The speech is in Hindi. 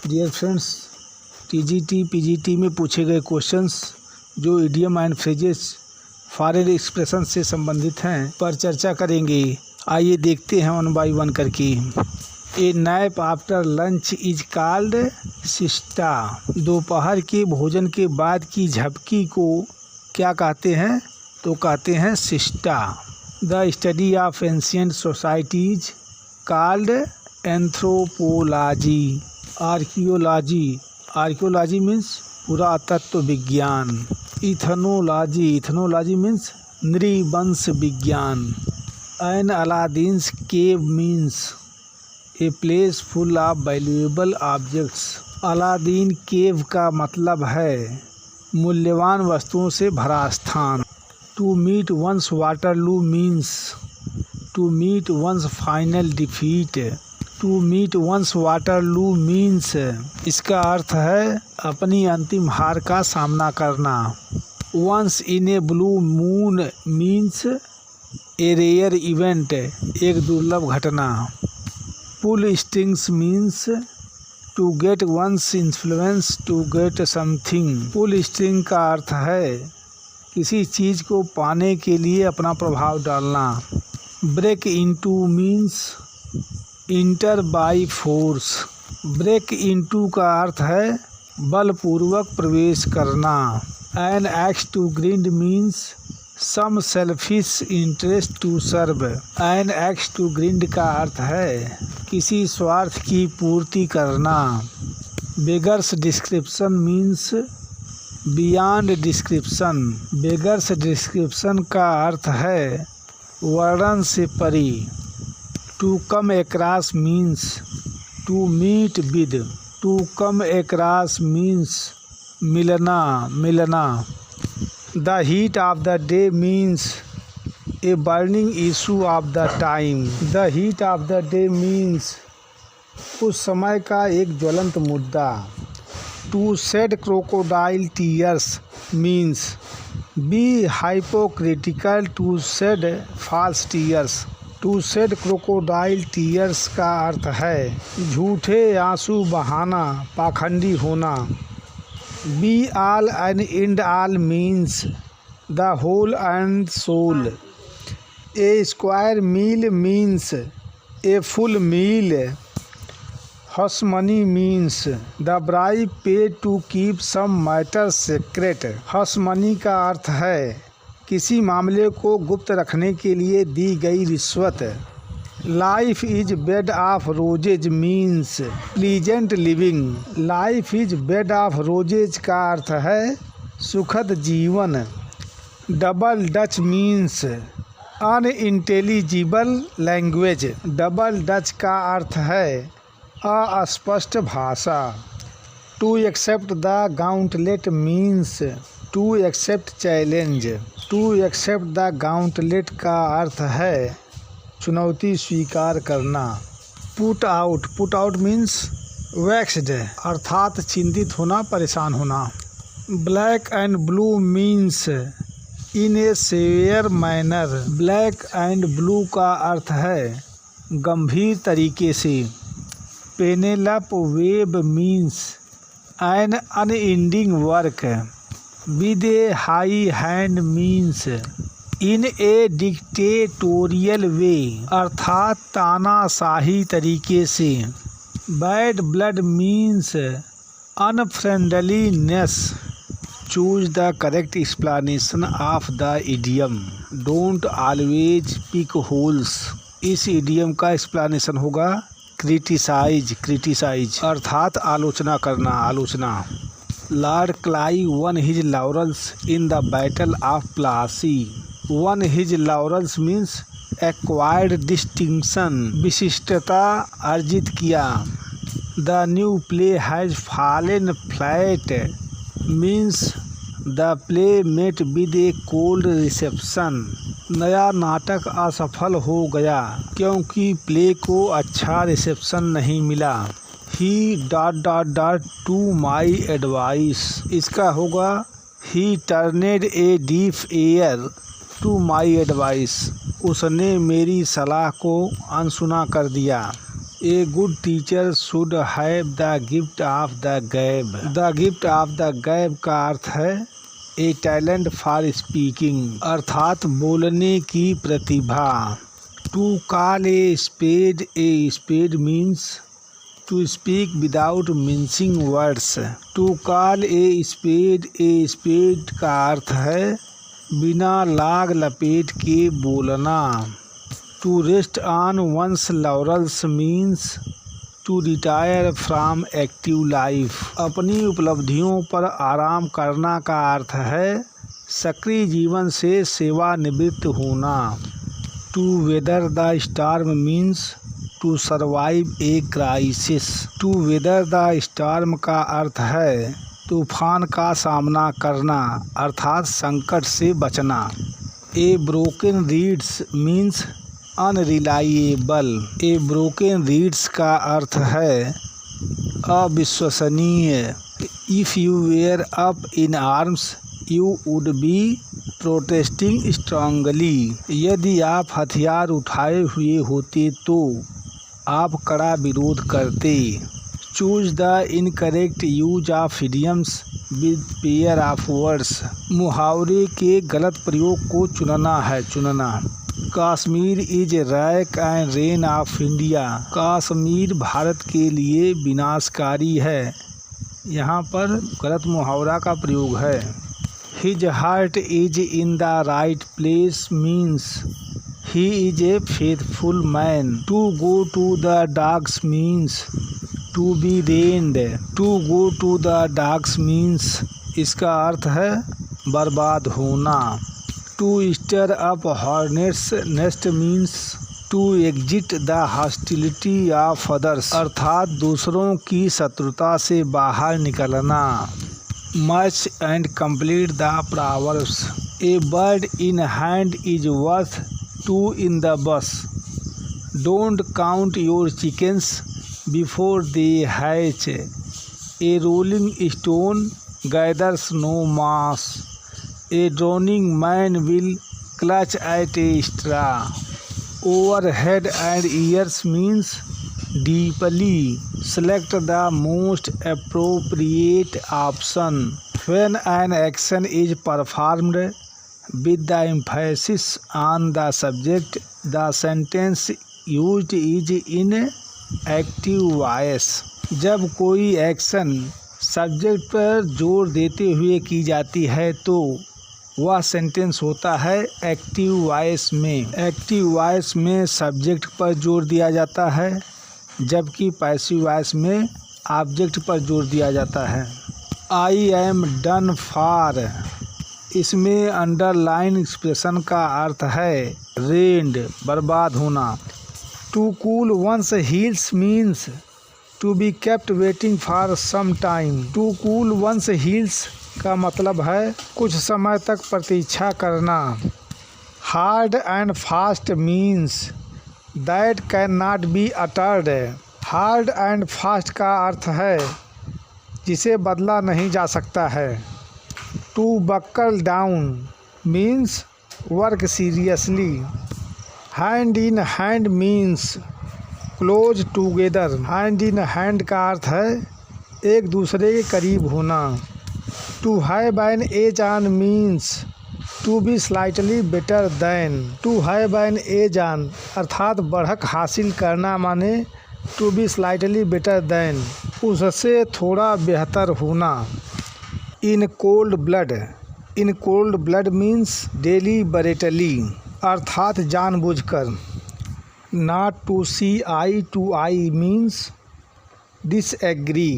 डियर फ्रेंड्स, टीजीटी पीजीटी में पूछे गए क्वेश्चंस जो idiom and phrases foreign expression से संबंधित हैं पर चर्चा करेंगे। आइए देखते हैं वन बाय वन करके। A nap after lunch is called siesta. दोपहर के भोजन के बाद की झपकी को क्या कहते हैं? तो कहते हैं siesta. The study of ancient societies called anthropology. Archaeology means पुरातत्व विज्ञान। इथनोलॉजी मीन्स नृवंश विज्ञान। An Aladdin's cave means a place full of valuable objects. Aladdin cave का मतलब है मूल्यवान वस्तुओं से भरा स्थान। To meet one's Waterloo means to meet one's final defeat. To meet one's Waterloo means इसका अर्थ है अपनी अंतिम हार का सामना करना। Once in a blue moon means A rare event, एक दुर्लभ घटना। Pull strings means to get one's influence to get something. Pull string का अर्थ है किसी चीज़ को पाने के लिए अपना प्रभाव डालना। Break into means enter by force. Break into का अर्थ है बलपूर्वक प्रवेश करना। An axe to grind means some selfish interest to serve. An axe to grind का अर्थ है किसी स्वार्थ की पूर्ति करना। Beggars description means beyond description. Beggars description का अर्थ है वर्णन से परे। To come across means to meet with. To come across means मिलना। The heat of the day means a burning issue of the time. The heat of the day means उस समय का एक ज्वलंत मुद्दा। To shed crocodile tears means be hypocritical to shed false tears. To shed crocodile tears का अर्थ है झूठे आंसू बहाना, पाखंडी होना। Be all and end all means the whole and sole. A square meal means a full meal. Hush money means the bribe paid to keep some matter secret. Has money का अर्थ है किसी मामले को गुप्त रखने के लिए दी गई रिश्वत। Life is bed of roses means pleasant living. Life is bed of roses का अर्थ है सुखद जीवन। Double Dutch means unintelligible language. Double Dutch का अर्थ है अस्पष्ट भाषा। To accept the gauntlet means to accept challenge. To accept the gauntlet का अर्थ है चुनौती स्वीकार करना। पुट आउट मीन्स वैक्स्ड अर्थात चिंतित होना, परेशान होना। Black and blue means in a severe manner. Black and blue का अर्थ है गंभीर तरीके से। Penelope web means an unending work. With a high hand means in a dictatorial way अर्थात तानाशाही तरीके से। Bad blood means unfriendliness. Choose the correct explanation of the idiom. Don't always pick holes. इस इडियम का एक्सप्लेनेशन होगा क्रिटिसाइज अर्थात आलोचना करना, आलोचना। Lord Clive won his laurels in the battle of Plassey. Won his laurels means acquired distinction, विशिष्टता अर्जित किया। The new play has fallen flat means the play met with a cold reception. नया नाटक असफल हो गया क्योंकि प्ले को अच्छा रिसेप्शन नहीं मिला। He ... to my advice. इसका होगा he turned a deaf ear to my advice. उसने मेरी सलाह को अनसुना कर दिया। A good teacher should have the gift of the gab. The gift of the gab का अर्थ है ए टैलेंट फॉर स्पीकिंग, अर्थात बोलने की प्रतिभा। To call a spade means to speak without mincing words. To call a spade का अर्थ है बिना लाग लपेट के बोलना। To rest on one's laurels means to retire from active life. अपनी उपलब्धियों पर आराम करना का अर्थ है सक्रिय जीवन से सेवानिवृत्त होना। To weather the storm means to survive a crisis. To weather the storm का अर्थ है तूफान का सामना करना, अर्थात संकट से बचना। A broken reeds means unreliable. A broken reeds का अर्थ है अविश्वसनीय। If you were up in arms you would be protesting strongly. यदि आप हथियार उठाए हुए होते तो आप कड़ा विरोध करते। Choose the incorrect use of idioms with pair of words. मुहावरे के गलत प्रयोग को चुनना है, चुनना। Kashmir is rack and rain of India. Kashmir Bharat के लिए विनाशकारी है। यहाँ पर गलत मुहावरा का प्रयोग है। His heart is in the right place means he is a faithful man. To go to the dogs means to be ruined. To go to the dogs means इसका अर्थ है बर्बाद होना। To stir up hornets nest means to exit the hostility of others, अर्थात दूसरों की शत्रुता से बाहर निकलना। Match and complete the proverbs. A bird in hand is worth two in the bus. Don't count your chickens before they hatch. A rolling stone gathers no moss. A drowning man will clutch at a straw. Over head and ears means deeply. Select the most appropriate option. When an action is performed with the emphasis on the subject, the sentence used is in active voice. जब कोई एक्शन सब्जेक्ट पर जोर देते हुए की जाती है तो वह सेंटेंस होता है एक्टिव वॉइस में। एक्टिव वॉइस में सब्जेक्ट पर जोर दिया जाता है, जबकि पैसिव वॉइस में ऑब्जेक्ट पर जोर दिया जाता है। आई एम डन फॉर, इसमें अंडरलाइन एक्सप्रेशन का अर्थ है रेंड, बर्बाद होना। To cool one's heels means to be kept waiting for some time. To cool one's heels का मतलब है कुछ समय तक प्रतीक्षा करना। Hard and fast means that can not be altered. Hard and fast का अर्थ है जिसे बदला नहीं जा सकता है। To buckle down means work seriously. Hand in hand means close together. Hand in hand का अर्थ है एक दूसरे के करीब होना। To have an edge on means to be slightly better than. To have an edge on अर्थात बढ़त हासिल करना, माने to be slightly better than, उससे थोड़ा बेहतर होना। In cold blood, in cold blood means deliberately अर्थात जानबूझकर। Not to see eye to eye means disagree.